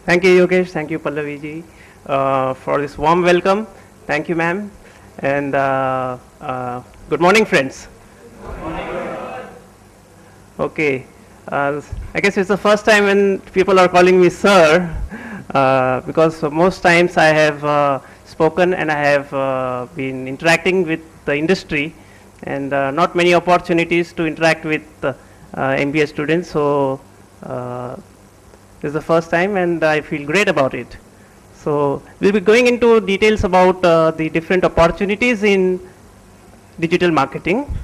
Thank you, Yogesh. Thank you, Pallavi ji, for this warm welcome. Thank you, ma'am. And good morning, friends. Okay. I guess it's the first time when people are calling me sir, because most times I have spoken and I have been interacting with the industry, and not many opportunities to interact with MBA students. So this is the first time, and I feel great about it. So we'll be going into details about the different opportunities in digital marketing.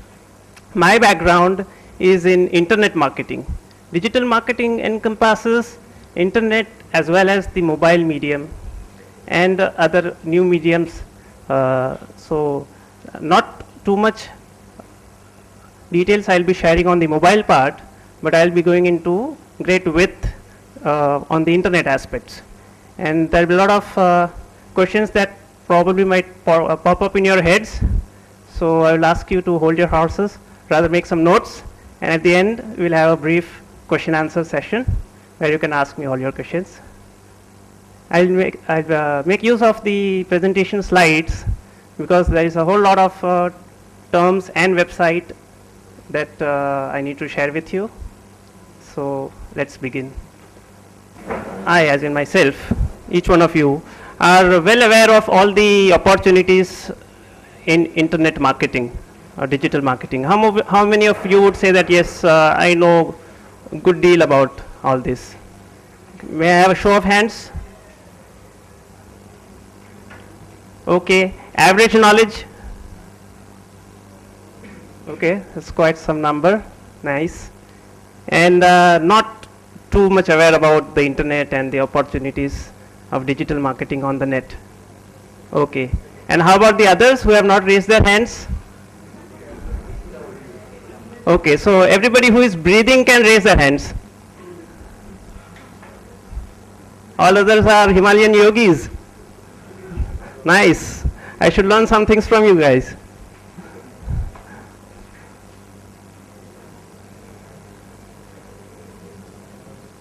My background is in internet marketing. Digital marketing encompasses internet as well as the mobile medium and other new mediums. So not too much details I'll be sharing on the mobile part, but I'll be going into great width on the internet aspects. And there will be a lot of questions that probably might pop up in your heads. So I will ask you to hold your horses, rather make some notes, and at the end we'll have a brief question answer session where you can ask me all your questions. I'll make use of the presentation slides because there is a whole lot of terms and website that I need to share with you. So let's begin. I, as in myself, each one of you, are well aware of all the opportunities in internet marketing or digital marketing. How many of you would say that yes, I know a good deal about all this? May I have a show of hands? Okay, average knowledge? Okay, that's quite some number, nice. And not too much aware about the internet and the opportunities of digital marketing on the net. Okay, and how about the others who have not raised their hands? Okay, so everybody who is breathing can raise their hands. All others are Himalayan yogis. Nice. I should learn some things from you guys.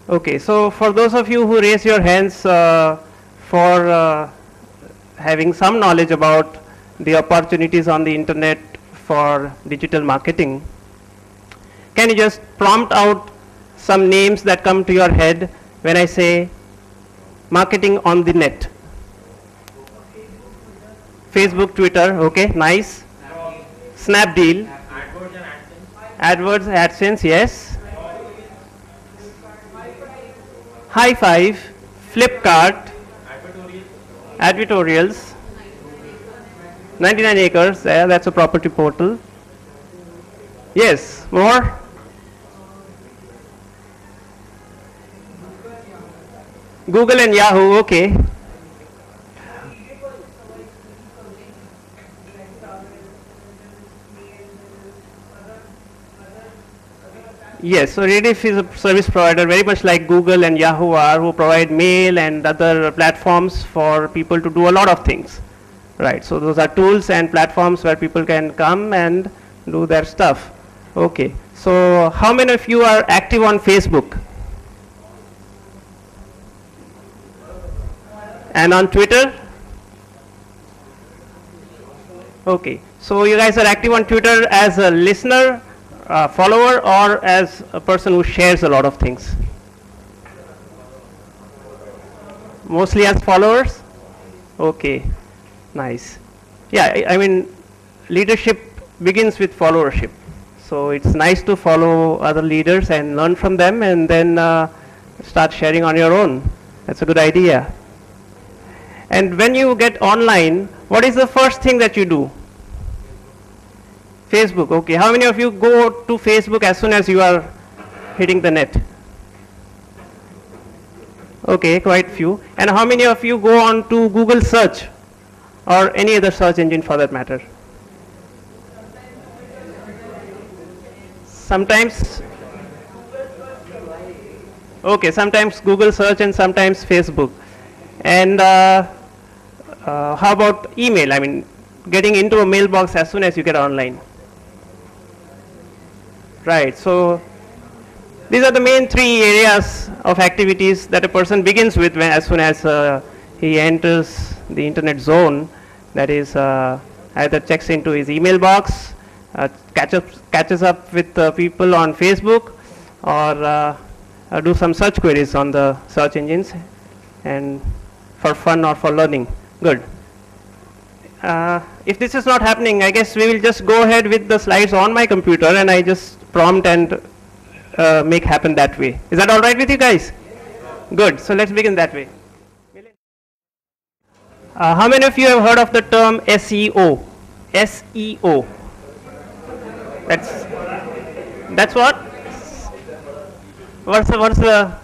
Okay, so for those of you who raise your hands for having some knowledge about the opportunities on the internet for digital marketing, can you just prompt out some names that come to your head when I say marketing on the net? Facebook, Twitter, okay, nice. Snapdeal. AdWords, AdSense, yes. High Five, Flipkart, Advertorials, 99 Acres, yeah, that's a property portal. Yes, more? Google and Yahoo, okay. Yes, so Rediff is a service provider very much like Google and Yahoo are, who provide mail and other platforms for people to do a lot of things. Right, so those are tools and platforms where people can come and do their stuff. Okay, so how many of you are active on Facebook? And on Twitter? Okay, so you guys are active on Twitter as a listener, follower, or as a person who shares a lot of things? Mostly as followers? Okay, nice. Yeah, I mean, leadership begins with followership. So it's nice to follow other leaders and learn from them and then start sharing on your own. That's a good idea. And when you get online, what is the first thing that you do? Facebook, okay. How many of you go to Facebook as soon as you are hitting the net? Okay, quite few. And how many of you go on to Google search or any other search engine for that matter? Sometimes. Okay, sometimes Google search and sometimes Facebook. And how about email? I mean, getting into a mailbox as soon as you get online. Right, so These are the main three areas of activities that a person begins with when, as soon as he enters the internet zone. That is, either checks into his email box, catches up with people on Facebook, or do some search queries on the search engines, and for fun or for learning. Good. If this is not happening, I guess we will just go ahead with the slides on my computer, and I just prompt and make happen that way. Is that all right with you guys? Good. So let's begin that way. How many of you have heard of the term SEO? SEO. That's what? What's the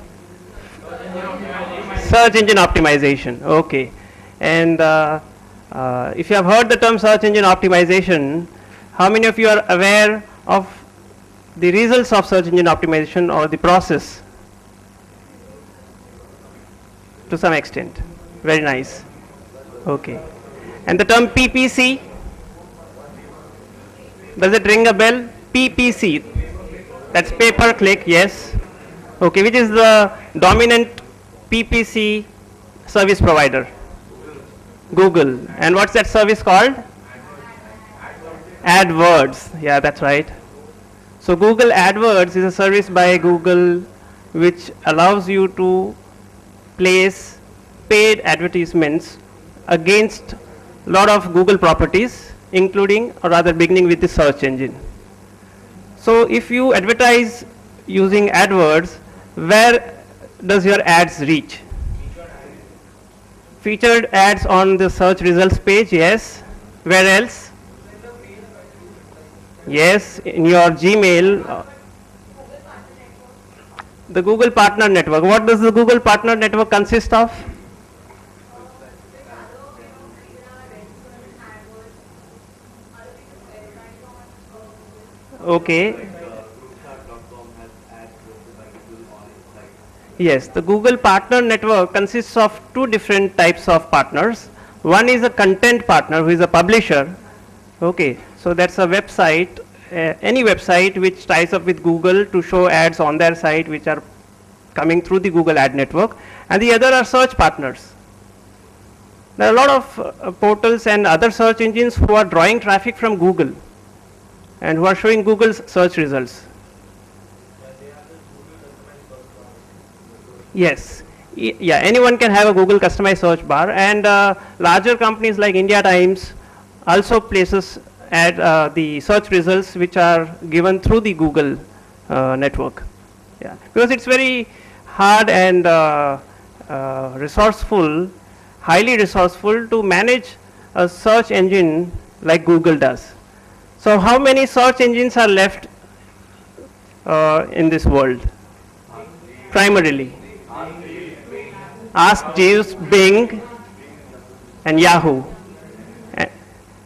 search engine optimization? Okay. And if you have heard the term search engine optimization, how many of you are aware of the results of search engine optimization or the process? To some extent. Very nice. Okay. And the term PPC? Does it ring a bell? PPC. That's pay per click, yes. Okay, which is the dominant PPC service provider? Google. And what's that service called? AdWords. Yeah, that's right. So Google AdWords is a service by Google which allows you to place paid advertisements against a lot of Google properties, including, or rather beginning with the search engine. So if you advertise using AdWords, where does your ads reach? Featured ads on the search results page, yes. Where else? Yes, in your Gmail. The Google Partner Network. What does the Google Partner Network consist of? Okay. Yes, the Google Partner Network consists of two different types of partners. One is a content partner, who is a publisher. Okay, so that's a website, any website which ties up with Google to show ads on their site which are coming through the Google Ad Network. And the other are search partners. There are a lot of portals and other search engines who are drawing traffic from Google and who are showing Google's search results. Yes, yeah, anyone can have a Google customized search bar, and larger companies like India Times also places at the search results which are given through the Google network. Yeah, because it's very hard and resourceful, highly resourceful to manage a search engine like Google does. So how many search engines are left in this world? Primarily. Ask Jeeves, Bing, and Yahoo.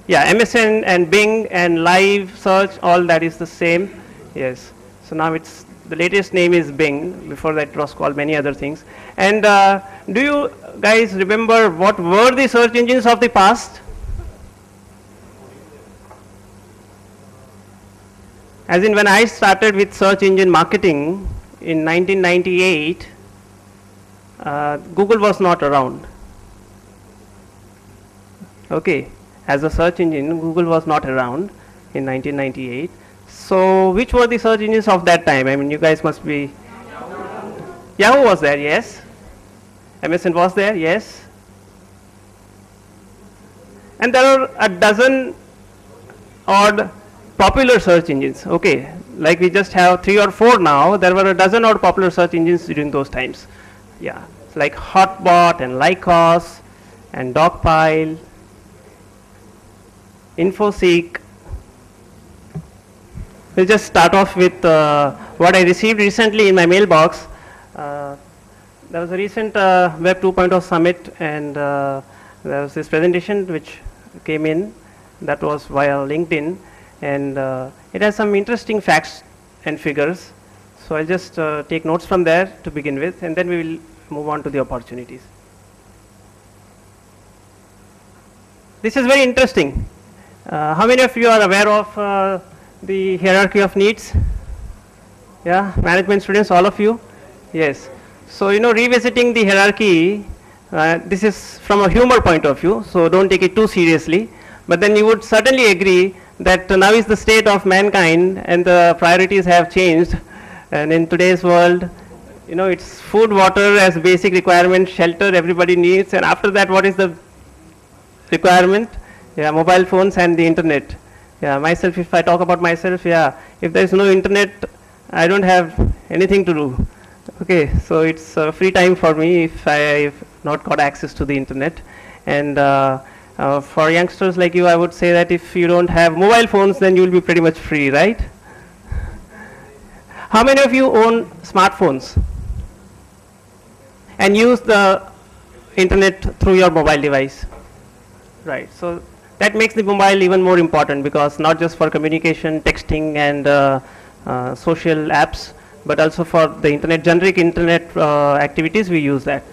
Yeah, MSN and Bing and Live Search, all that is the same. Yes. So now it's the latest name is Bing. Before that it was called many other things. And do you guys remember what were the search engines of the past? As in, when I started with search engine marketing in 1998, Google was not around. Okay, as a search engine, Google was not around in 1998. So which were the search engines of that time? I mean, you guys must be. Yahoo was there, yes. MSN was there, yes. And there are a dozen odd popular search engines. Okay, like we just have 3 or 4 now. There were a dozen odd popular search engines during those times. Yeah, like Hotbot and Lycos and Dogpile, InfoSeek. We'll just start off with what I received recently in my mailbox. There was a recent Web 2.0 summit, and there was this presentation which came in that was via LinkedIn, and it has some interesting facts and figures. So I'll just take notes from there to begin with, and then we will move on to the opportunities. This is very interesting. How many of you are aware of the hierarchy of needs? Yeah, management students, all of you? Yes. So, revisiting the hierarchy, this is from a humor point of view, so don't take it too seriously. But then you would certainly agree that now is the state of mankind and the priorities have changed. And in today's world, it's food, water as basic requirement, shelter everybody needs. And after that, what is the requirement? Yeah, mobile phones and the internet. Yeah, myself, if I talk about myself, yeah, if there is no internet, I don't have anything to do. Okay, so it's free time for me if I've not got access to the internet. And for youngsters like you, I would say that if you don't have mobile phones, then you will be pretty much free, right? How many of you own smartphones and use the internet through your mobile device? Right, so that makes the mobile even more important, because not just for communication, texting and social apps, but also for the internet, generic internet activities, we use that.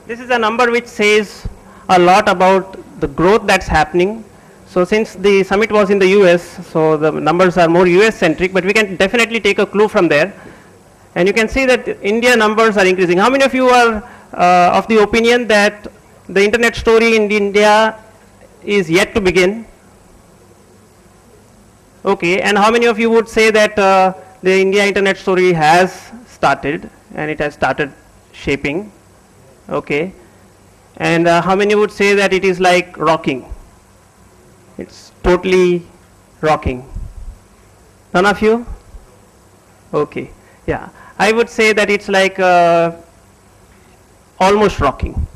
This is a number which says a lot about the growth that's happening. So since the summit was in the US, so the numbers are more US centric, but we can definitely take a clue from there. And you can see that India numbers are increasing. How many of you are of the opinion that the internet story in India is yet to begin? Okay, and how many of you would say that the India internet story has started and it has started shaping? Okay, and how many would say that it is like rocking? It's totally rocking. None of you? Okay, yeah, I would say that it's like almost rocking.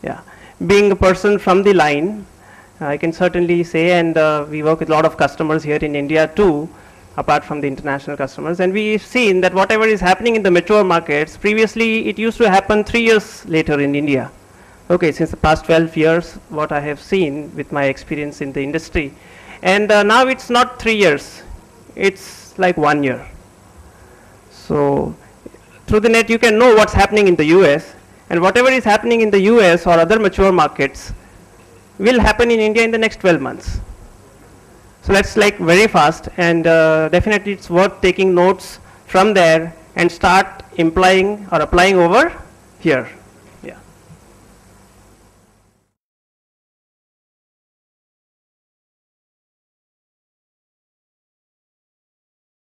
Yeah, being a person from the line, I can certainly say, and we work with a lot of customers here in India too, apart from the international customers, and we've seen that whatever is happening in the mature markets, previously it used to happen 3 years later in India. Okay, since the past 12 years, what I have seen with my experience in the industry, and now it's not 3 years, it's like 1 year. So through the net you can know what's happening in the US, and whatever is happening in the US or other mature markets will happen in India in the next 12 months. So that's like very fast, and definitely it's worth taking notes from there and start implying or applying over here.